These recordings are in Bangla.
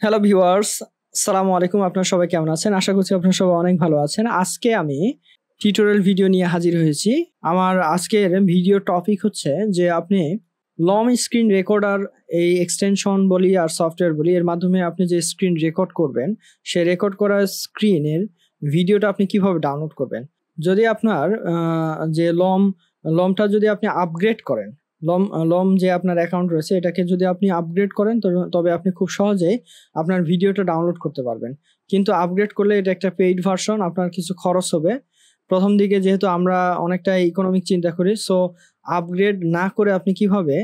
হ্যালো ভিউয়ার্স, আসসালামু আলাইকুম। আপনারা সবাই কেমন আছেন? আশা করছি আপনারা সবাই অনেক ভালো আছেন। আজকে আমি টিউটোরিয়াল ভিডিও নিয়ে হাজির হয়েছি। আমার আজকের ভিডিও টপিক হচ্ছে যে আপনি লং স্ক্রিন রেকর্ডার এই এক্সটেনশন বলি আর সফটওয়্যার বলি, এর মাধ্যমে আপনি যে স্ক্রিন রেকর্ড করবেন, সেই রেকর্ড করা স্ক্রিনের ভিডিওটা আপনি কিভাবে ডাউনলোড করবেন। যদি আপনার যে লমটা যদি আপনি আপগ্রেড করেন, লম যে আপনার অ্যাকাউন্ট রয়েছে এটাকে যদি আপনি আপগ্রেড করেন তবে আপনি খুব সহজেই আপনার ভিডিওটা ডাউনলোড করতে পারবেন। কিন্তু আপগ্রেড করলে এটা একটা পেইড ভার্সন, আপনার কিছু খরচ হবে প্রথম দিকে, যেহেতু আমরা অনেকটা ইকোনমিক চিন্তা করি। সো আপগ্রেড না করে আপনি কিভাবে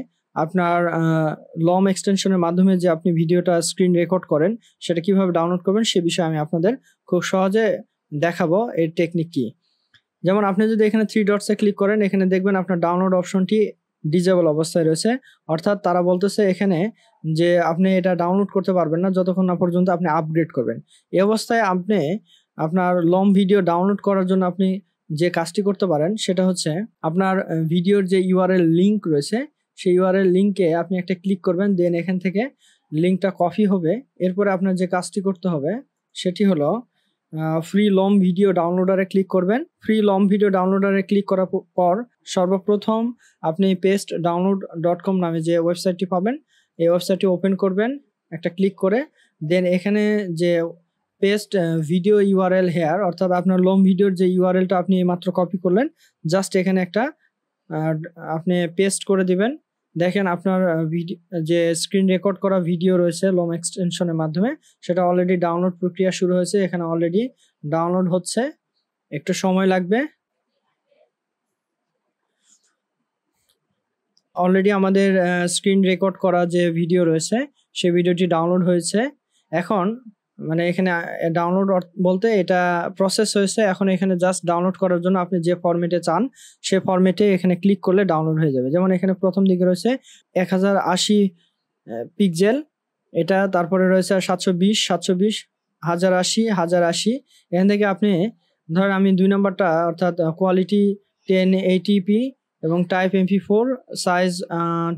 আপনার লম এক্সটেনশনের মাধ্যমে যে আপনি ভিডিওটা স্ক্রিন রেকর্ড করেন সেটা কিভাবে ডাউনলোড করবেন সে বিষয়ে আমি আপনাদের খুব সহজে দেখাবো এর টেকনিক কি। যেমন আপনি যদি এখানে থ্রি ডটসে ক্লিক করেন, এখানে দেখবেন আপনার ডাউনলোড অপশনটি ডিজেবল অবস্থায় রয়েছে। অর্থাৎ তারা বলতেছে এখানে যে আপনি এটা ডাউনলোড করতে পারবেন না যতক্ষণ না পর্যন্ত আপনি আপগ্রেড করবেন। এই অবস্থায় আপনি আপনার লং ভিডিও ডাউনলোড করার জন্য আপনি যে কাজটি করতে পারেন সেটা হচ্ছে আপনার ভিডিওর যে ইউআরএল লিঙ্ক রয়েছে সেই ইউআরএল লিঙ্কে আপনি একটা ক্লিক করবেন, দেন এখান থেকে লিঙ্কটা কপি হবে। এরপরে আপনার যে কাজটি করতে হবে সেটি হলো ফ্রি লং ভিডিও ডাউনলোডারে ক্লিক করবেন। ফ্রি লং ভিডিও ডাউনলোডারে ক্লিক করার পর সর্বপ্রথম আপনি pestdownload.com নামে যে ওয়েবসাইটটি পাবেন, এই ওয়েবসাইটটি ওপেন করবেন একটা ক্লিক করে। দেন এখানে যে পেস্ট ভিডিও ইউআরএল হেয়ার, অর্থাৎ আপনার লং ভিডিওর যে ইউআরএলটা আপনি মাত্র কপি করলেন, জাস্ট এখানে একটা আপনি পেস্ট করে দিবেন। দেখেন আপনার যে স্ক্রিন রেকর্ড করা ভিডিও রয়েছে লং এক্সটেনশনের মাধ্যমে সেটা অলরেডি ডাউনলোড প্রক্রিয়া শুরু হয়েছে। এখানে অলরেডি ডাউনলোড হচ্ছে, একটু সময় লাগবে। অলরেডি আমাদের স্ক্রিন রেকর্ড করা যে ভিডিও রয়েছে সেই ভিডিওটি ডাউনলোড হয়েছে। এখন মানে এখানে ডাউনলোড বলতে এটা প্রসেস হয়েছে। এখন এখানে জাস্ট ডাউনলোড করার জন্য আপনি যে ফরম্যাটে চান সে ফরম্যাটে এখানে ক্লিক করলে ডাউনলোড হয়ে যাবে। যেমন এখানে প্রথম দিকে রয়েছে 1080 পিক্সেল, এটা তারপরে রয়েছে 720, 1080, 1080। এখান থেকে আপনি ধরেন আমি 2 নাম্বারটা অর্থাৎ কোয়ালিটি 1080p এবং টাইপ MP4 সাইজ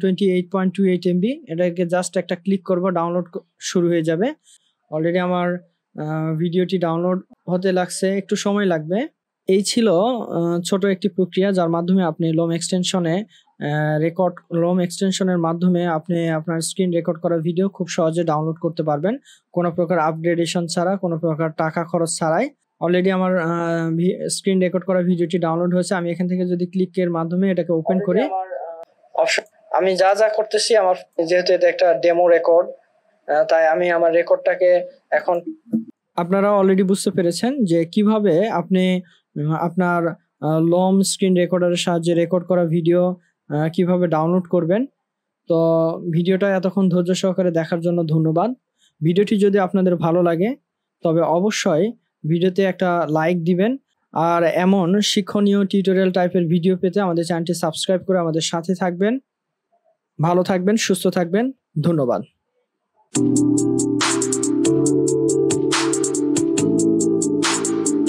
28.28 MB, এটাকে জাস্ট একটা ক্লিক করব, ডাউনলোড শুরু হয়ে যাবে। অলরেডি আমার ভিডিওটি ডাউনলোড হতে লাগছে, একটু সময় লাগবে। এই ছিল ছোট একটি প্রক্রিয়া যার মাধ্যমে আপনি লম এক্সটেনশনের মাধ্যমে আপনি আপনার স্ক্রিন রেকর্ড করা ভিডিও খুব সহজে ডাউনলোড করতে পারবেন, কোনো প্রকার আপগ্রেডেশন ছাড়া, কোনো প্রকার টাকা খরচ ছাড়াই। অলরেডি আমার স্ক্রিন রেকর্ড করা ভিডিওটি ডাউনলোড হয়েছে। আমি এখান থেকে যদি ক্লিকের মাধ্যমে এটাকে ওপেন করি, আমি যা যা করতেছি, আমার যেহেতু এটা একটা ডেমো রেকর্ড, তাই আমি আমার রেকর্ডটাকে এখন আপনারা অলরেডি বুঝতে পেরেছেন যে কিভাবে আপনি আপনার লং স্ক্রিন রেকর্ডারের সাহায্যে রেকর্ড করা ভিডিও কিভাবে ডাউনলোড করবেন। তো ভিডিওটা এতক্ষণ ধৈর্য সহকারে দেখার জন্য ধন্যবাদ। ভিডিওটি যদি আপনাদের ভালো লাগে তবে অবশ্যই ভিডিওতে একটা লাইক দিবেন, আর এমন শিক্ষণীয় টিউটোরিয়াল টাইপের ভিডিও পেতে আমাদের চ্যানেলটি সাবস্ক্রাইব করে আমাদের সাথে থাকবেন। ভালো থাকবেন, সুস্থ থাকবেন, ধন্যবাদ।